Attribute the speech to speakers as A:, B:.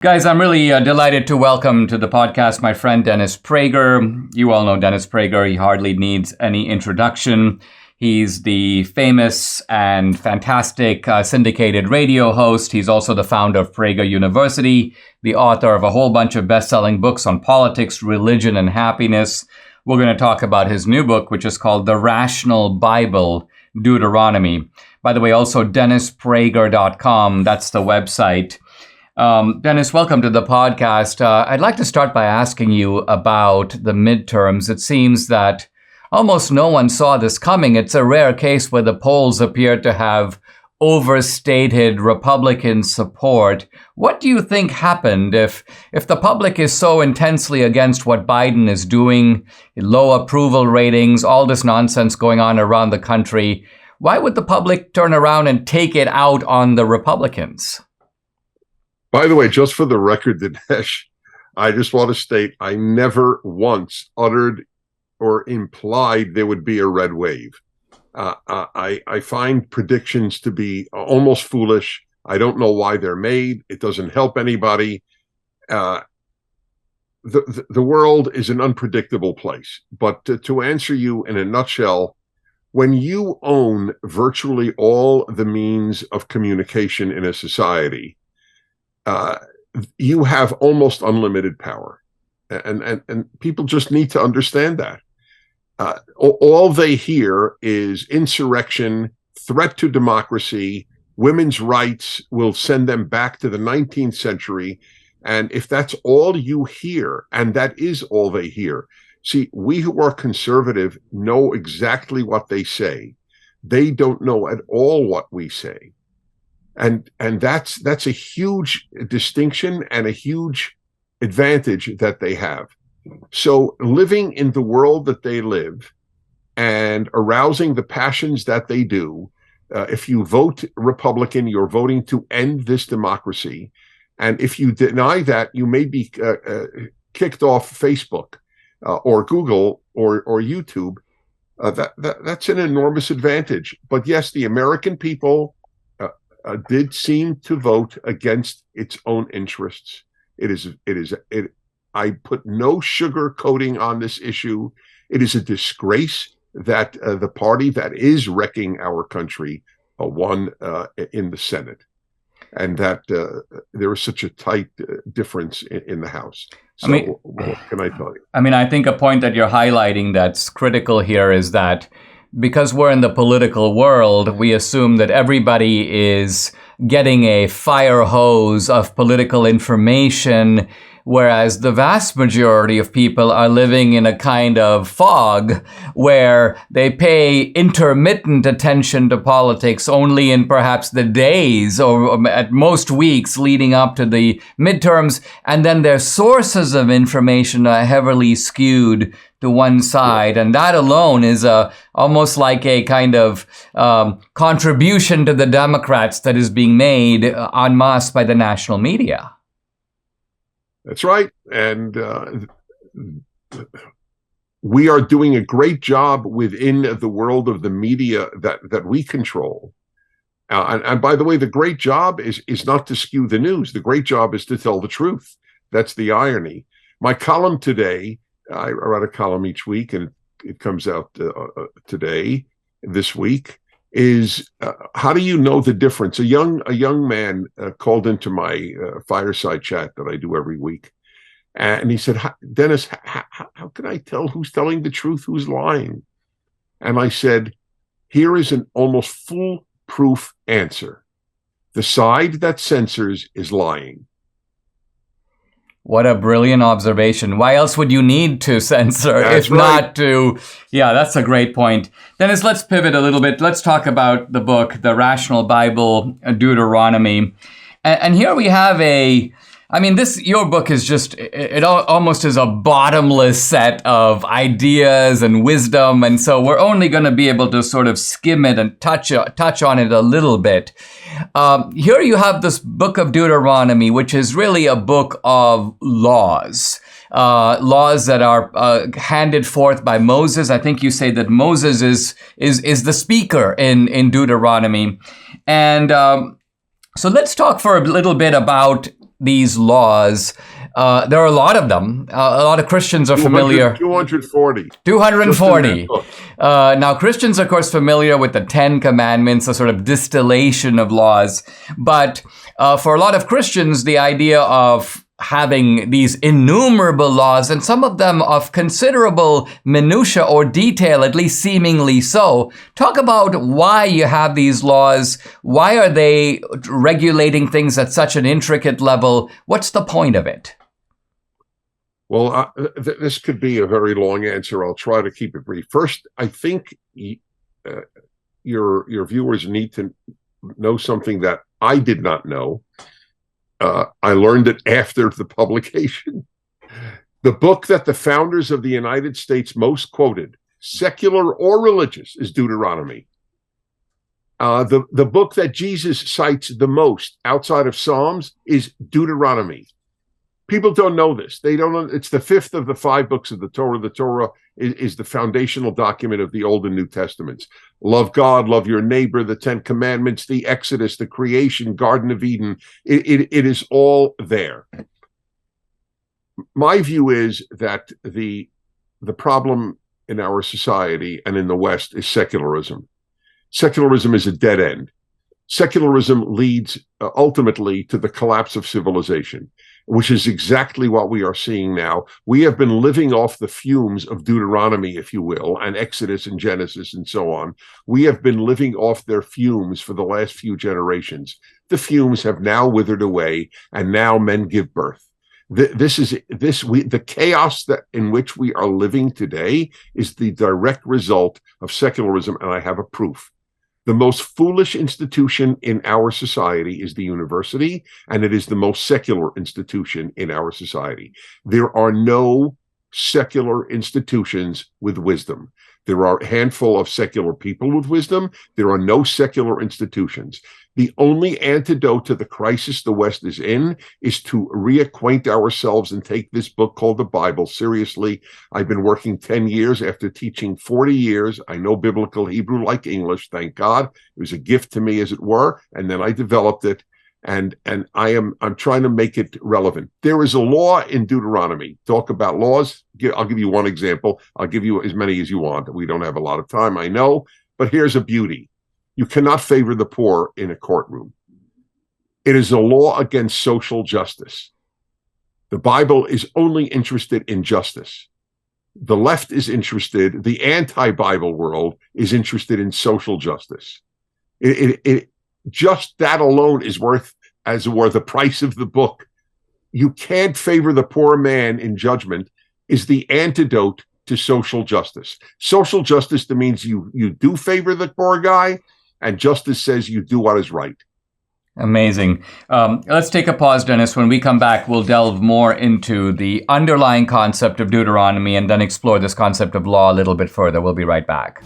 A: Guys, I'm really delighted to welcome to the podcast my friend Dennis Prager. You all know Dennis Prager. He hardly needs any introduction. He's the famous and fantastic syndicated radio host. He's also the founder of Prager University, the author of a whole bunch of best-selling books on politics, religion, and happiness. We're going to talk about his new book, which is called The Rational Bible, Deuteronomy. By the way, also DennisPrager.com. That's the website. Dennis, welcome to the podcast. I'd like to start by asking you about the midterms. It seems that almost no one saw this coming. It's a rare case where the polls appear to have overstated Republican support. What do you think happened if the public is so intensely against what Biden is doing, low approval ratings, all this nonsense going on around the country? Why would the public turn around and take it out on the Republicans?
B: By the way, just for the record, Dinesh, I just want to state I never once uttered or implied there would be a red wave. I find predictions to be almost foolish. I don't know why they're made. It doesn't help anybody. The world is an unpredictable place. But to answer you in a nutshell, when you own virtually all the means of communication in a society, you have almost unlimited power, and people just need to understand that. All they hear is insurrection, threat to democracy, women's rights will send them back to the 19th century. And if that's all you hear, and that is all they hear, see, we who are conservative know exactly what they say. They don't know at all what we say. And that's a huge distinction and a huge advantage that they have. So living in the world that they live and arousing the passions that they do, if you vote Republican, you're voting to end this democracy. And if you deny that, you may be kicked off Facebook or Google or YouTube. That's an enormous advantage. But yes, the American people did seem to vote against its own interests. I put no sugar coating on this issue. It is a disgrace that the party that is wrecking our country won in the Senate, and that there is such a tight difference in the House. So what can I tell you?
A: I think a point that you're highlighting that's critical here is that because we're in the political world, we assume that everybody is getting a fire hose of political information, whereas the vast majority of people are living in a kind of fog where they pay intermittent attention to politics only in perhaps the days or at most weeks leading up to the midterms, and then their sources of information are heavily skewed to one side, and that alone is almost like a kind of contribution to the Democrats that is being made en masse by the national media.
B: That's right, and we are doing a great job within the world of the media that we control. And by the way, the great job is not to skew the news. The great job is to tell the truth. That's the irony. My column today, I write a column each week, and it comes out this week, is how do you know the difference? A young man called into my fireside chat that I do every week, and he said, Dennis, how can I tell who's telling the truth, who's lying? And I said, here is an almost foolproof answer. The side that censors is lying.
A: What a brilliant observation. Why else would you need to censor if
B: right.
A: not to? Yeah, that's a great point. Dennis, let's pivot a little bit. Let's talk about the book, The Rational Bible, Deuteronomy. And here we have your book is just, it almost is a bottomless set of ideas and wisdom. And so we're only going to be able to sort of skim it and touch on it a little bit. Here you have this book of Deuteronomy, which is really a book of laws. Laws that are handed forth by Moses. I think you say that Moses is the speaker in Deuteronomy. And so let's talk for a little bit about these laws, there are a lot of them. A lot of Christians are familiar.
B: 240.
A: 240. Now, Christians, of course, familiar with the Ten Commandments, a sort of distillation of laws. But for a lot of Christians, the idea of having these innumerable laws, and some of them of considerable minutia or detail, at least seemingly so. Talk about why you have these laws. Why are they regulating things at such an intricate level? What's the point of it?
B: Well, this could be a very long answer. I'll try to keep it brief. First, I think your viewers need to know something that I did not know. I learned it after the publication. The book that the founders of the United States most quoted, secular or religious, is Deuteronomy. The book that Jesus cites the most outside of Psalms is Deuteronomy. People don't know this. They don't know. It's the fifth of the 5 books of the Torah. The Torah is the foundational document of the Old and New Testaments. Love God, love your neighbor, the 10 Commandments, the Exodus, the creation, Garden of Eden. It is all there. My view is that the problem in our society and in the West is secularism. Secularism is a dead end. Secularism leads ultimately to the collapse of civilization, which is exactly what we are seeing now. We have been living off the fumes of Deuteronomy, if you will, and Exodus and Genesis and so on. We have been living off their fumes for the last few generations. The fumes have now withered away, and now men give birth. The chaos in which we are living today is the direct result of secularism, and I have a proof. The most foolish institution in our society is the university, and it is the most secular institution in our society. There are no secular institutions with wisdom. There are a handful of secular people with wisdom. There are no secular institutions. The only antidote to the crisis the West is in is to reacquaint ourselves and take this book called the Bible seriously. I've been working 10 years after teaching 40 years. I know biblical Hebrew like English, thank God. It was a gift to me, as it were, and then I developed it. And I'm trying to make it relevant. There is a law in Deuteronomy. Talk about laws. I'll give you one example. I'll give you as many as you want. We don't have a lot of time, I know, but here's a beauty. You cannot favor the poor in a courtroom. It is a law against social justice. The Bible is only interested in justice. The left is interested, the anti-Bible world is interested in social justice. Just that alone is worth, as it were, the price of the book. You can't favor the poor man in judgment is the antidote to social justice. Social justice means you do favor the poor guy, and justice says you do what is right.
A: Amazing. Let's take a pause, Dennis. When we come back, we'll delve more into the underlying concept of Deuteronomy and then explore this concept of law a little bit further. We'll be right back.